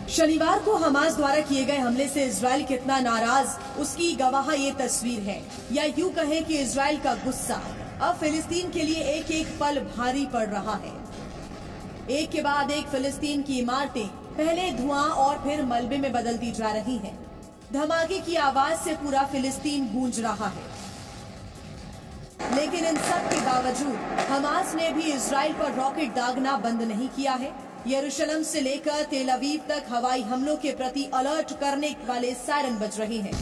शनिवार को हमास द्वारा किए गए हमले से इजराइल कितना नाराज उसकी गवाह ये तस्वीर है, या यूं कहें कि इजराइल का गुस्सा अब फिलिस्तीन के लिए एक एक पल भारी पड़ रहा है। एक के बाद एक फिलिस्तीन की इमारतें पहले धुआं और फिर मलबे में बदलती जा रही हैं। धमाके की आवाज से पूरा फिलिस्तीन गूंज रहा है, लेकिन इन सब के बावजूद हमास ने भी इजराइल पर रॉकेट दागना बंद नहीं किया है। यरूशलेम से लेकर तेल अवीव तक हवाई हमलों के प्रति अलर्ट करने वाले सायरन बज रहे हैं।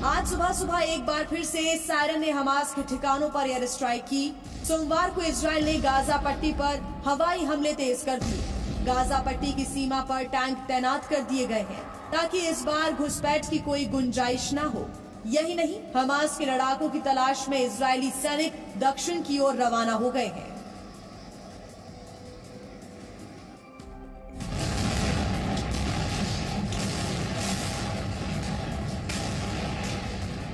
आज सुबह एक बार फिर से सायरन ने हमास के ठिकानों पर एयर स्ट्राइक की। सोमवार को इजराइल ने गाजा पट्टी पर हवाई हमले तेज कर दिए। गाजा पट्टी की सीमा पर टैंक तैनात कर दिए गए हैं ताकि इस बार घुसपैठ की कोई गुंजाइश न हो। यही नहीं, हमास के लड़ाकों की तलाश में इजरायली सैनिक दक्षिण की ओर रवाना हो गए हैं।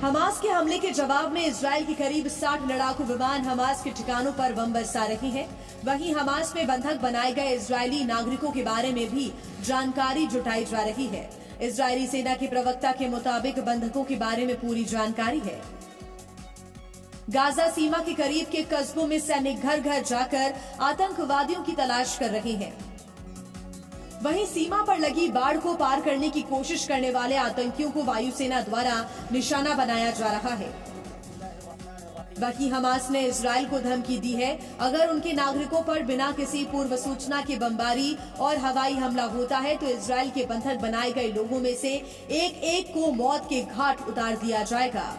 हमास के हमले के जवाब में इजराइल की करीब 60 लड़ाकू विमान हमास के ठिकानों पर बम बरसा रही हैं। वहीं हमास में बंधक बनाए गए इजरायली नागरिकों के बारे में भी जानकारी जुटाई जा रही है। इजरायली सेना के प्रवक्ता के मुताबिक बंधकों के बारे में पूरी जानकारी है। गाजा सीमा के करीब के कस्बों में सैनिक घर घर जाकर आतंकवादियों की तलाश कर रहे हैं। वहीं सीमा पर लगी बाढ़ को पार करने की कोशिश करने वाले आतंकियों को वायुसेना द्वारा निशाना बनाया जा रहा है। बाकी हमास ने इजराइल को धमकी दी है, अगर उनके नागरिकों पर बिना किसी पूर्व सूचना के बमबारी और हवाई हमला होता है तो इजराइल के बंधक बनाए गए लोगों में से एक एक को मौत के घाट उतार दिया जाएगा।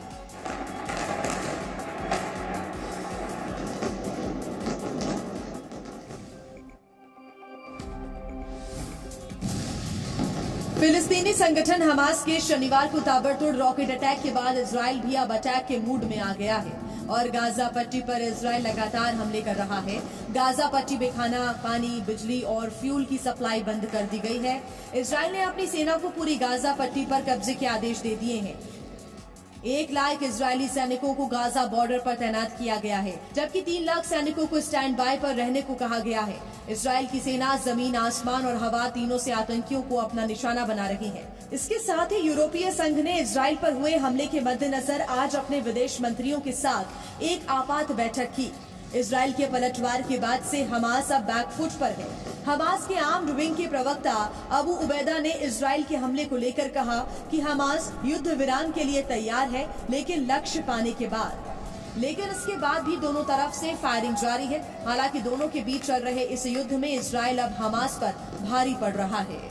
फिलिस्तीनी संगठन हमास के शनिवार को ताबड़तोड़ रॉकेट अटैक के बाद इजराइल भी अब अटैक के मूड में आ गया है और गाजा पट्टी पर इजराइल लगातार हमले कर रहा है। गाजा पट्टी में खाना, पानी, बिजली और फ्यूल की सप्लाई बंद कर दी गई है। इजराइल ने अपनी सेना को पूरी गाजा पट्टी पर कब्जे के आदेश दे दिए हैं। 1 लाख इजरायली सैनिकों को गाजा बॉर्डर पर तैनात किया गया है, जबकि 3 लाख सैनिकों को स्टैंड बाय पर रहने को कहा गया है। इजराइल की सेना जमीन, आसमान और हवा तीनों से आतंकियों को अपना निशाना बना रही है। इसके साथ ही यूरोपीय संघ ने इजराइल पर हुए हमले के मद्देनजर आज अपने विदेश मंत्रियों के साथ एक आपात बैठक की। इजराइल के पलटवार के बाद से हमास अब बैकफुट पर है। हमास के आर्म्ड विंग के प्रवक्ता अबू उबैदा ने इजराइल के हमले को लेकर कहा कि हमास युद्ध विराम के लिए तैयार है, लेकिन लक्ष्य पाने के बाद। लेकिन इसके बाद भी दोनों तरफ से फायरिंग जारी है। हालांकि दोनों के बीच चल रहे इस युद्ध में इजराइल अब हमास पर भारी पड़ रहा है।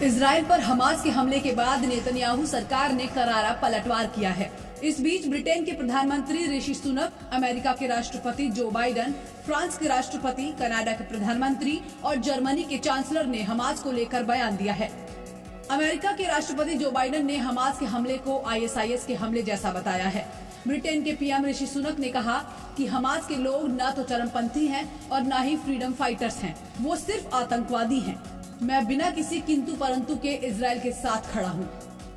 इजराइल पर हमास के हमले के बाद नेतन्याहू सरकार ने करारा पलटवार किया है। इस बीच ब्रिटेन के प्रधानमंत्री ऋषि सुनक, अमेरिका के राष्ट्रपति जो बाइडेन, फ्रांस के राष्ट्रपति, कनाडा के प्रधानमंत्री और जर्मनी के चांसलर ने हमास को लेकर बयान दिया है। अमेरिका के राष्ट्रपति जो बाइडेन ने हमास के हमले को ISIS के हमले जैसा बताया है। ब्रिटेन के PM ऋषि सुनक ने कहा कि हमास के लोग न तो चरमपंथी हैं और न ही फ्रीडम फाइटर्स हैं, वो सिर्फ आतंकवादी हैं। मैं बिना किसी किंतु परंतु के इजराइल के साथ खड़ा हूँ।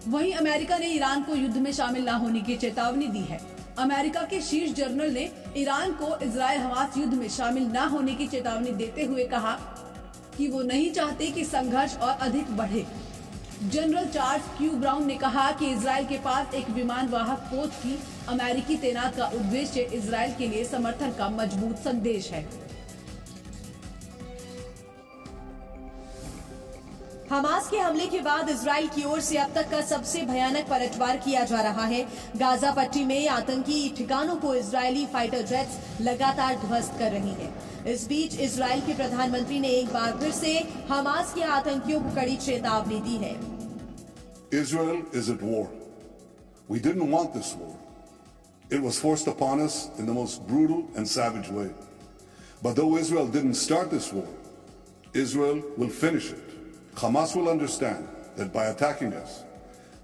वहीं अमेरिका ने ईरान को युद्ध में शामिल न होने की चेतावनी दी है। अमेरिका के शीर्ष जनरल ने ईरान को इजराइल हमास युद्ध में शामिल न होने की चेतावनी देते हुए कहा कि वो नहीं चाहते कि संघर्ष और अधिक बढ़े। जनरल चार्ल्स क्यू ब्राउन ने कहा कि इजराइल के पास एक विमान वाहक पोत की अमेरिकी तैनात का उद्देश्य इजराइल के लिए समर्थन का मजबूत संदेश है। हमास के हमले के बाद इजराइल की ओर से अब तक का सबसे भयानक पलटवार किया जा रहा है। गाजा पट्टी में आतंकी ठिकानों को इजरायली फाइटर जेट्स लगातार ध्वस्त कर रही हैं। इस बीच इजराइल के प्रधानमंत्री ने एक बार फिर से हमास के आतंकियों को कड़ी चेतावनी दी है। Israel is at war. We didn't want this war. It was forced upon us in the most brutal and savage way. But though Israel didn't start this war, Israel will finish it. Hamas will understand that by attacking us,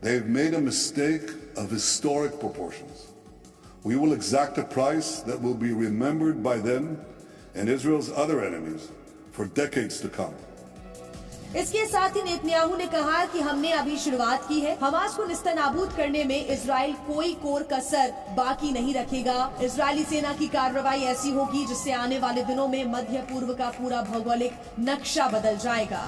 they have made a mistake of historic proportions. We will exact a price that will be remembered by them and Israel's other enemies for decades to come. इसके साथ ही Netanyahu ने कहा कि हमने अभी शुरुआत की है। हमास को निस्तनाबूद करने में इजराइल कोई कोर कसर बाकी नहीं रखेगा। इजरायली सेना की कार्रवाई ऐसी होगी जिससे आने वाले दिनों में मध्य पूर्व का पूरा भौगोलिक नक्शा बदल जाएगा।